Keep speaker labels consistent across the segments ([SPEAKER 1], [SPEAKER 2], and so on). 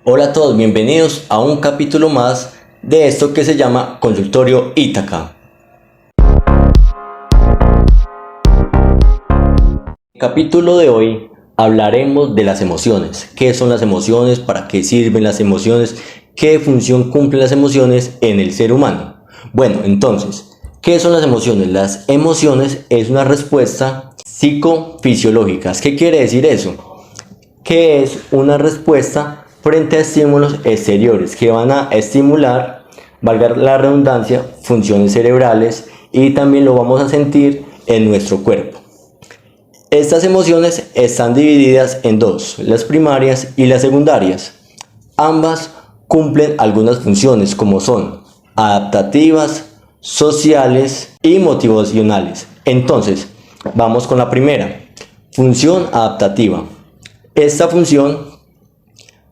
[SPEAKER 1] Hola a todos, bienvenidos a un capítulo más de esto que se llama Consultorio Ítaca. En el capítulo de hoy hablaremos de las emociones. ¿Qué son las emociones? ¿Para qué sirven las emociones? ¿Qué función cumplen las emociones en el ser humano? Bueno, entonces, ¿qué son las emociones? Las emociones es una respuesta psicofisiológica. ¿Qué quiere decir eso? Que es una respuesta frente a estímulos exteriores que van a estimular, valga la redundancia, funciones cerebrales y también lo vamos a sentir en nuestro cuerpo. Estas emociones están divididas en dos, las primarias y las secundarias. Ambas cumplen algunas funciones como son adaptativas, sociales y motivacionales. Entonces, vamos con la primera, función adaptativa. Esta función,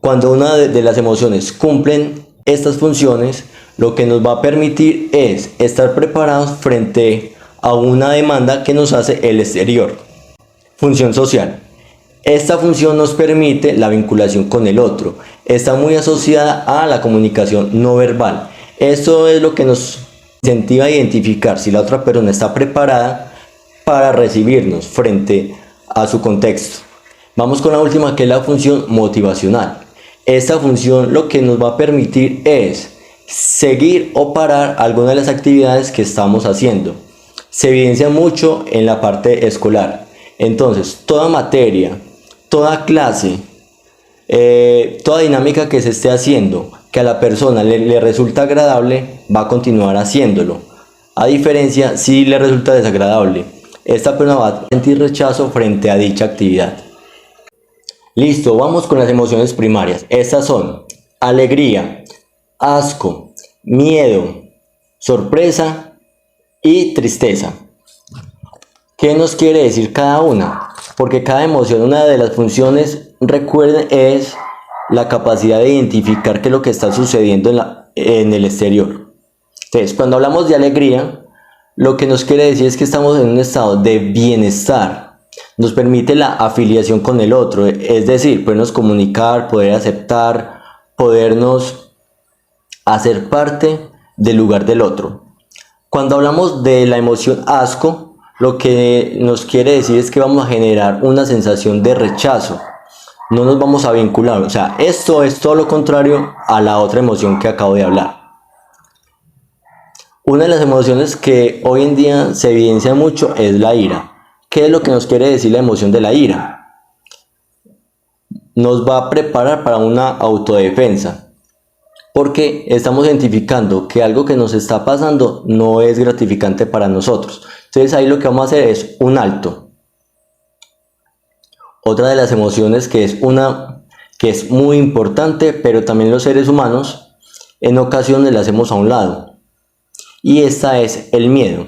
[SPEAKER 1] cuando una de las emociones cumplen estas funciones, lo que nos va a permitir es estar preparados frente a una demanda que nos hace el exterior. Función social. Esta función nos permite la vinculación con el otro. Está muy asociada a la comunicación no verbal. Esto es lo que nos incentiva a identificar si la otra persona está preparada para recibirnos frente a su contexto. Vamos con la última, que es la función motivacional. Esta función lo que nos va a permitir es seguir o parar algunas de las actividades que estamos haciendo. Se evidencia mucho en la parte escolar. Entonces, toda materia, toda clase, toda dinámica que se esté haciendo, que a la persona le resulta agradable, va a continuar haciéndolo. A diferencia, si le resulta desagradable, esta persona va a sentir rechazo frente a dicha actividad. Listo, vamos con las emociones primarias. Estas son alegría, asco, miedo, sorpresa y tristeza. ¿Qué nos quiere decir cada una? Porque cada emoción, una de las funciones, recuerden, es la capacidad de identificar qué es lo que está sucediendo en el exterior. Entonces, cuando hablamos de alegría, lo que nos quiere decir es que estamos en un estado de bienestar. Nos permite la afiliación con el otro, es decir, podernos comunicar, poder aceptar, podernos hacer parte del lugar del otro. Cuando hablamos de la emoción asco, lo que nos quiere decir es que vamos a generar una sensación de rechazo. No nos vamos a vincular. O sea, esto es todo lo contrario a la otra emoción que acabo de hablar. Una de las emociones que hoy en día se evidencia mucho es la ira. ¿Qué es lo que nos quiere decir la emoción de la ira? Nos va a preparar para una autodefensa. Porque estamos identificando que algo que nos está pasando no es gratificante para nosotros. Entonces ahí lo que vamos a hacer es un alto. Otra de las emociones que es muy importante, pero también los seres humanos en ocasiones la hacemos a un lado. Y esta es el miedo.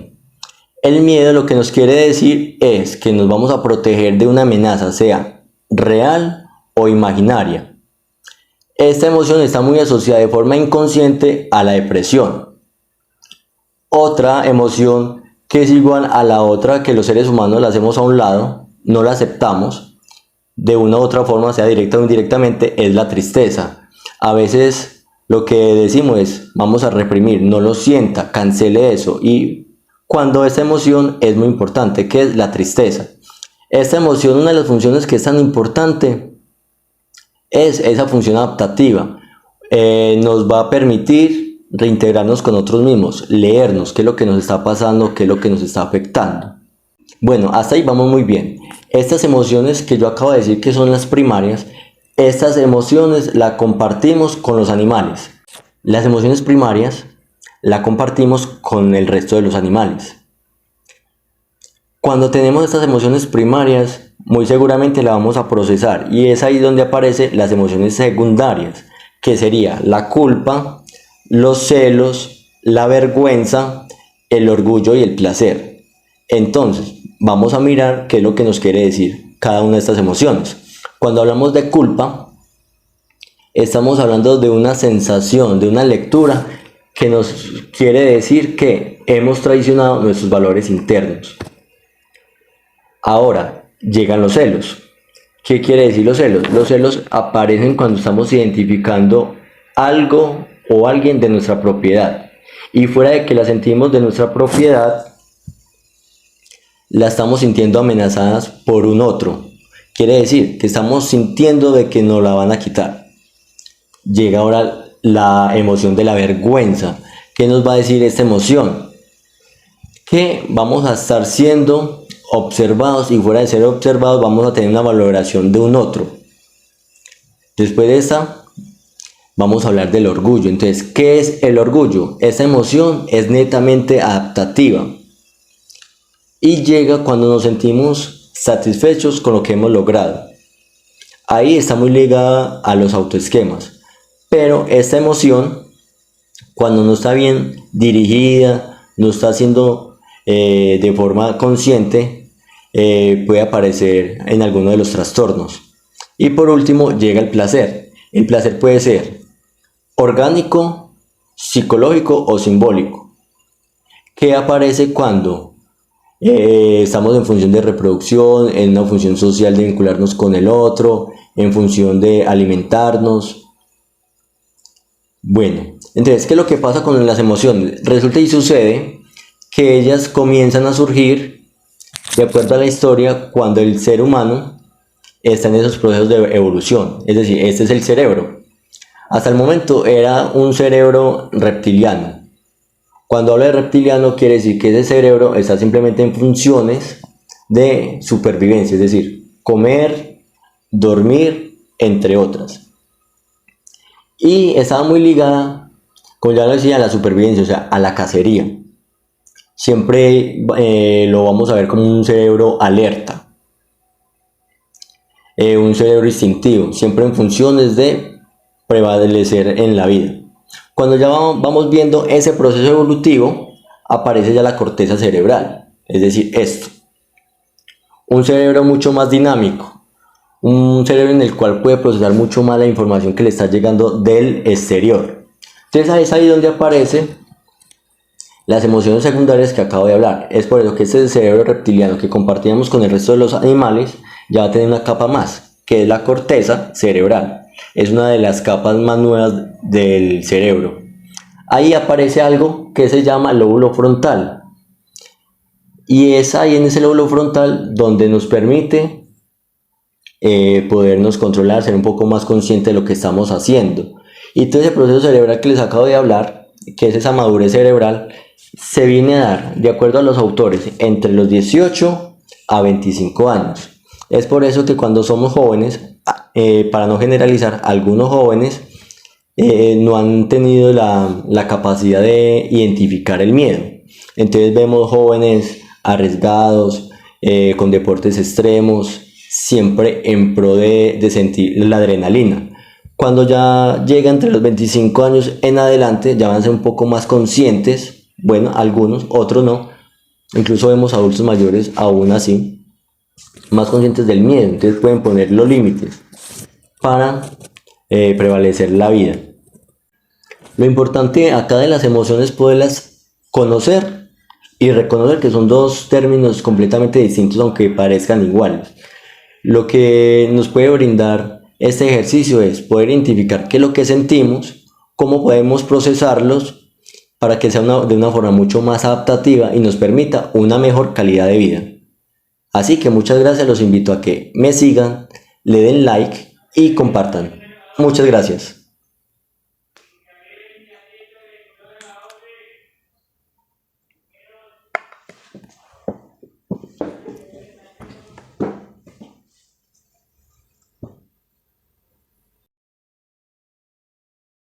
[SPEAKER 1] El miedo lo que nos quiere decir es que nos vamos a proteger de una amenaza, sea real o imaginaria. Esta emoción está muy asociada de forma inconsciente a la depresión. Otra emoción que es igual a la otra, que los seres humanos la hacemos a un lado, no la aceptamos, de una u otra forma, sea directa o indirectamente, es la tristeza. A veces lo que decimos es, vamos a reprimir, no lo sienta, cancele eso. Y cuando esta emoción es muy importante, que es la tristeza. Esta emoción, una de las funciones que es tan importante, es esa función adaptativa. Nos va a permitir reintegrarnos con nosotros mismos, leernos qué es lo que nos está pasando, qué es lo que nos está afectando. Bueno, hasta ahí vamos muy bien. Estas emociones que yo acabo de decir que son las primarias, estas emociones las compartimos con los animales. Las emociones primarias las compartimos con el resto de los animales. Cuando tenemos estas emociones primarias, muy seguramente la vamos a procesar, y es ahí donde aparecen las emociones secundarias, que sería la culpa, los celos, la vergüenza, el orgullo y el placer. Entonces, vamos a mirar qué es lo que nos quiere decir cada una de estas emociones. Cuando hablamos de culpa, estamos hablando de una sensación, de una lectura que nos quiere decir que hemos traicionado nuestros valores internos. Ahora llegan los celos. ¿Qué quiere decir los celos? Los celos aparecen cuando estamos identificando algo o alguien de nuestra propiedad. Y fuera de que la sentimos de nuestra propiedad, la estamos sintiendo amenazadas por un otro. Quiere decir que estamos sintiendo de que nos la van a quitar. Llega ahora la emoción de la vergüenza. ¿Qué nos va a decir esta emoción? Que vamos a estar siendo observados y fuera de ser observados vamos a tener una valoración de un otro. Después de esta vamos a hablar del orgullo. Entonces, ¿qué es el orgullo? Esta emoción es netamente adaptativa y llega cuando nos sentimos satisfechos con lo que hemos logrado. Ahí está muy ligada a los autoesquemas, pero esta emoción, cuando no está bien dirigida, no está haciendo de forma consciente, puede aparecer en alguno de los trastornos. Y por último llega el placer. El placer puede ser orgánico, psicológico o simbólico, que aparece cuando estamos en función de reproducción, en una función social de vincularnos con el otro, en función de alimentarnos. Bueno, entonces, ¿qué es lo que pasa con las emociones? Resulta y sucede que ellas comienzan a surgir de acuerdo a la historia cuando el ser humano está en esos procesos de evolución. Es decir, este es el cerebro. Hasta el momento era un cerebro reptiliano. Cuando hablo de reptiliano quiere decir que ese cerebro está simplemente en funciones de supervivencia, es decir, comer, dormir, entre otras. Y estaba muy ligada, como ya lo decía, a la supervivencia, o sea, a la cacería. Siempre lo vamos a ver como un cerebro alerta, un cerebro instintivo, siempre en funciones de prevalecer en la vida. Cuando ya vamos viendo ese proceso evolutivo, aparece ya la corteza cerebral, es decir, esto. Un cerebro mucho más dinámico, un cerebro en el cual puede procesar mucho más la información que le está llegando del exterior. Entonces es ahí donde aparecen las emociones secundarias que acabo de hablar. Es por eso que este cerebro reptiliano que compartíamos con el resto de los animales ya va a tener una capa más, que es la corteza cerebral. Es una de las capas más nuevas del cerebro. Ahí aparece algo que se llama lóbulo frontal. Y es ahí en ese lóbulo frontal donde nos permite podernos controlar, ser un poco más consciente de lo que estamos haciendo. Y todo ese proceso cerebral que les acabo de hablar, que es esa madurez cerebral, se viene a dar, de acuerdo a los autores, entre los 18 a 25 años. Es por eso que cuando somos jóvenes, para no generalizar, algunos jóvenes no han tenido la capacidad de identificar el miedo. Entonces vemos jóvenes arriesgados, con deportes extremos, siempre en pro de sentir la adrenalina. Cuando ya llega entre los 25 años en adelante, ya van a ser un poco más conscientes, bueno, algunos, otros no. Incluso vemos adultos mayores aún así, más conscientes del miedo, entonces pueden poner los límites para prevalecer la vida. Lo importante acá de las emociones es poderlas conocer y reconocer que son dos términos completamente distintos aunque parezcan iguales. Lo que nos puede brindar este ejercicio es poder identificar qué es lo que sentimos, cómo podemos procesarlos para que sea de una forma mucho más adaptativa y nos permita una mejor calidad de vida. Así que muchas gracias, los invito a que me sigan, le den like y compartan. Muchas gracias.